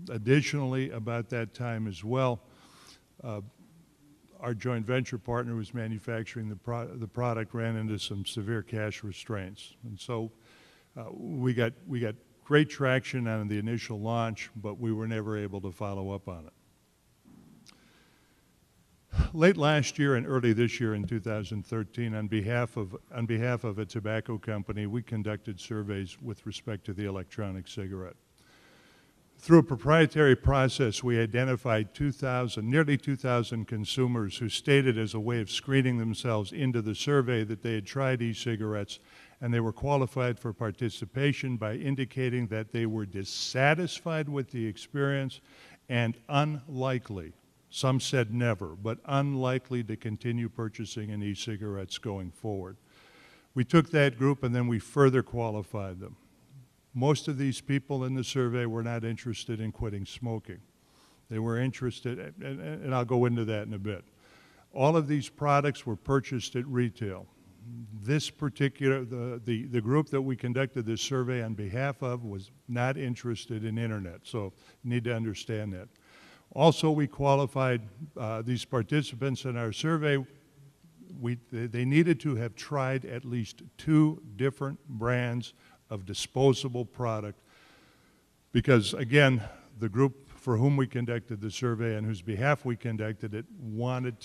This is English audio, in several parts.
Additionally, about that time as well, our joint venture partner who was manufacturing the product ran into some severe cash restraints. And so we got great traction on the initial launch, but we were never able to follow up on it. Late last year and early this year in 2013, on behalf of a tobacco company, we conducted surveys with respect to the electronic cigarette. Through a proprietary process, we identified nearly 2,000 consumers who stated as a way of screening themselves into the survey that they had tried e-cigarettes, and they were qualified for participation by indicating that they were dissatisfied with the experience and unlikely, some said never, but unlikely to continue purchasing an e-cigarettes going forward. We took that group and then we further qualified them. Most of these people in the survey were not interested in quitting smoking. They were interested, and I'll go into that in a bit. All of these products were purchased at retail. This particular, the group that we conducted this survey on behalf of was not interested in internet, so you need to understand that. Also, we qualified these participants in our survey. They needed to have tried at least 2 different brands of disposable product because, again, the group for whom we conducted the survey and whose behalf we conducted it wanted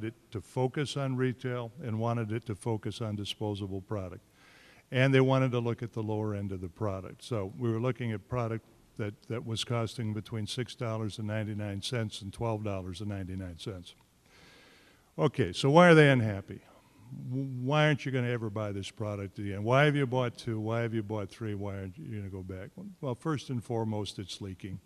it to focus on retail and wanted it to focus on disposable product. And they wanted to look at the lower end of the product. So we were looking at product that was costing between $6.99 and $12.99. Okay, so why are they unhappy? Why aren't you going to ever buy this product again? Why have you bought 2? Why have you bought 3? Why aren't you going to go back? Well, first and foremost, it's leaking.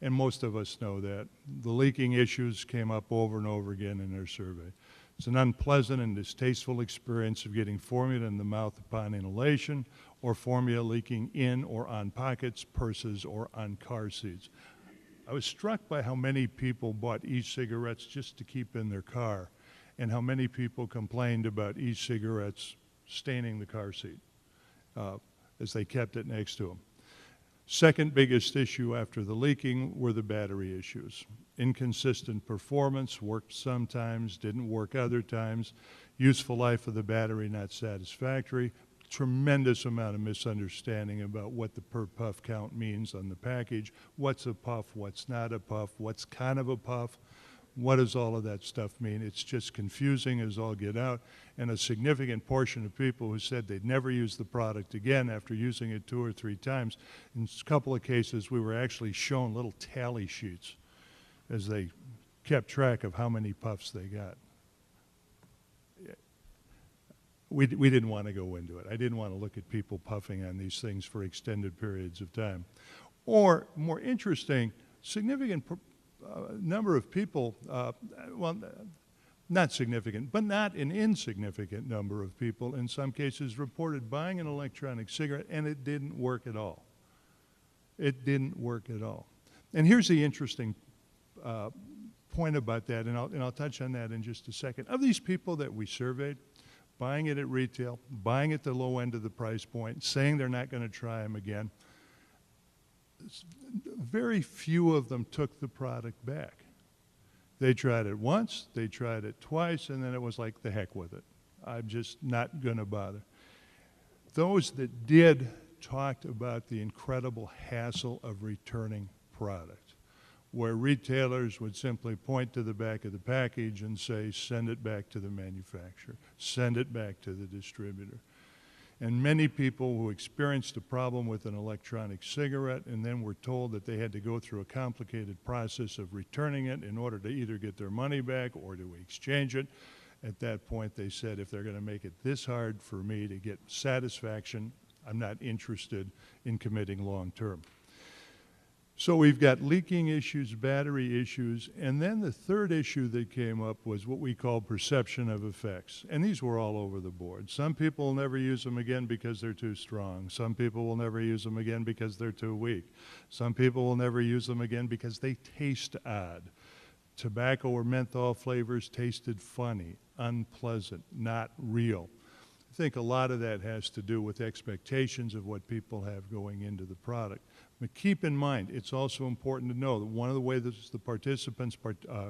And most of us know that. The leaking issues came up over and over again in their survey. It's an unpleasant and distasteful experience of getting formula in the mouth upon inhalation or formula leaking in or on pockets, purses, or on car seats. I was struck by how many people bought e-cigarettes just to keep in their car, and how many people complained about e-cigarettes staining the car seat as they kept it next to them. Second biggest issue after the leaking were the battery issues. Inconsistent performance, worked sometimes, didn't work other times. Useful life of the battery not satisfactory. Tremendous amount of misunderstanding about what the per puff count means on the package. What's a puff, what's not a puff, what's kind of a puff. What does all of that stuff mean? It's just confusing as all get out, and a significant portion of people who said they'd never use the product again after using it 2 or 3 times. In a couple of cases, we were actually shown little tally sheets as they kept track of how many puffs they got. We didn't want to go into it. I didn't want to look at people puffing on these things for extended periods of time. Or, more interesting, significant number of people, well, not significant, but not an insignificant number of people in some cases reported buying an electronic cigarette and it didn't work at all. It didn't work at all. And here's the interesting point about that, and I'll touch on that in just a second. Of these people that we surveyed, buying it at retail, buying at the low end of the price point, saying they're not going to try them again, very few of them took the product back. They tried it once, they tried it twice, and then it was like, the heck with it. I'm just not going to bother. Those that did talked about the incredible hassle of returning product, where retailers would simply point to the back of the package and say, send it back to the manufacturer, send it back to the distributor. And many people who experienced a problem with an electronic cigarette and then were told that they had to go through a complicated process of returning it in order to either get their money back or to exchange it. At that point, they said, if they're going to make it this hard for me to get satisfaction, I'm not interested in committing long term. So we've got leaking issues, battery issues, and then the third issue that came up was what we call perception of effects. And these were all over the board. Some people will never use them again because they're too strong. Some people will never use them again because they're too weak. Some people will never use them again because they taste odd. Tobacco or menthol flavors tasted funny, unpleasant, not real. I think a lot of that has to do with expectations of what people have going into the product. But keep in mind, it's also important to know that one of the ways the participants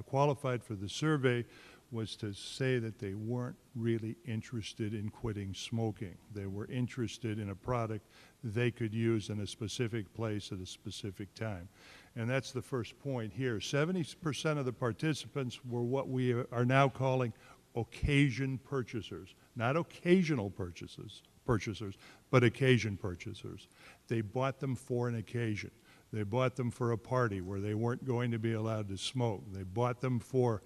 qualified for the survey was to say that they weren't really interested in quitting smoking. They were interested in a product they could use in a specific place at a specific time. And that's the first point here. 70% of the participants were what we are now calling occasion purchasers, not occasional purchasers, but occasion purchasers. They bought them for an occasion. They bought them for a party where they weren't going to be allowed to smoke. They bought them for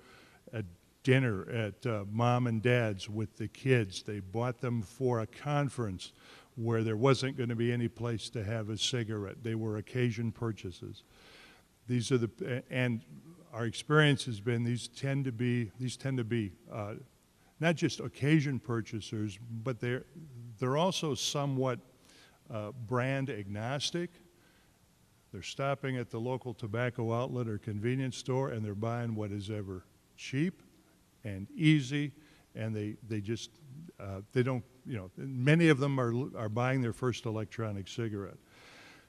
a dinner at mom and dad's with the kids. They bought them for a conference where there wasn't going to be any place to have a cigarette. They were occasion purchases. These are and our experience has been these tend to be not just occasion purchasers, but they're also somewhat brand agnostic. They're stopping at the local tobacco outlet or convenience store, and they're buying what is ever cheap and easy, and they just they don't, many of them are buying their first electronic cigarette.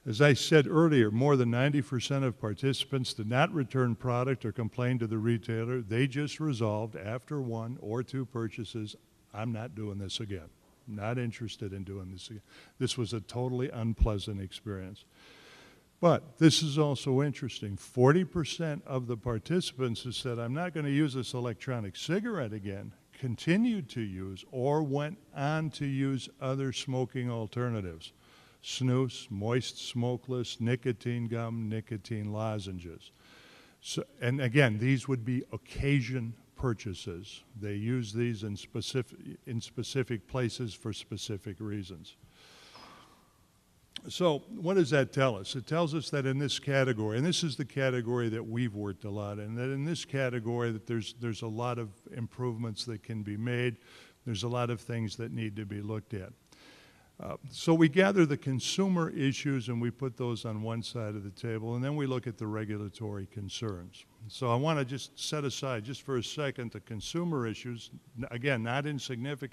As I said earlier, more than 90% of participants did not return product or complain to the retailer. They just resolved after 1 or 2 purchases, I'm not doing this again. Not interested in doing this again. This was a totally unpleasant experience. But this is also interesting. 40% of the participants who said, I'm not going to use this electronic cigarette again, continued to use or went on to use other smoking alternatives. Snus, moist smokeless, nicotine gum, nicotine lozenges. So, and again, these would be occasion purchases. They use these in specific places for specific reasons. So what does that tell us? It tells us that in this category, and this is the category that we've worked a lot in, that in this category that there's a lot of improvements that can be made. There's a lot of things that need to be looked at. So we gather the consumer issues and we put those on one side of the table, and then we look at the regulatory concerns. So I want to just set aside just for a second the consumer issues, again, not insignificant.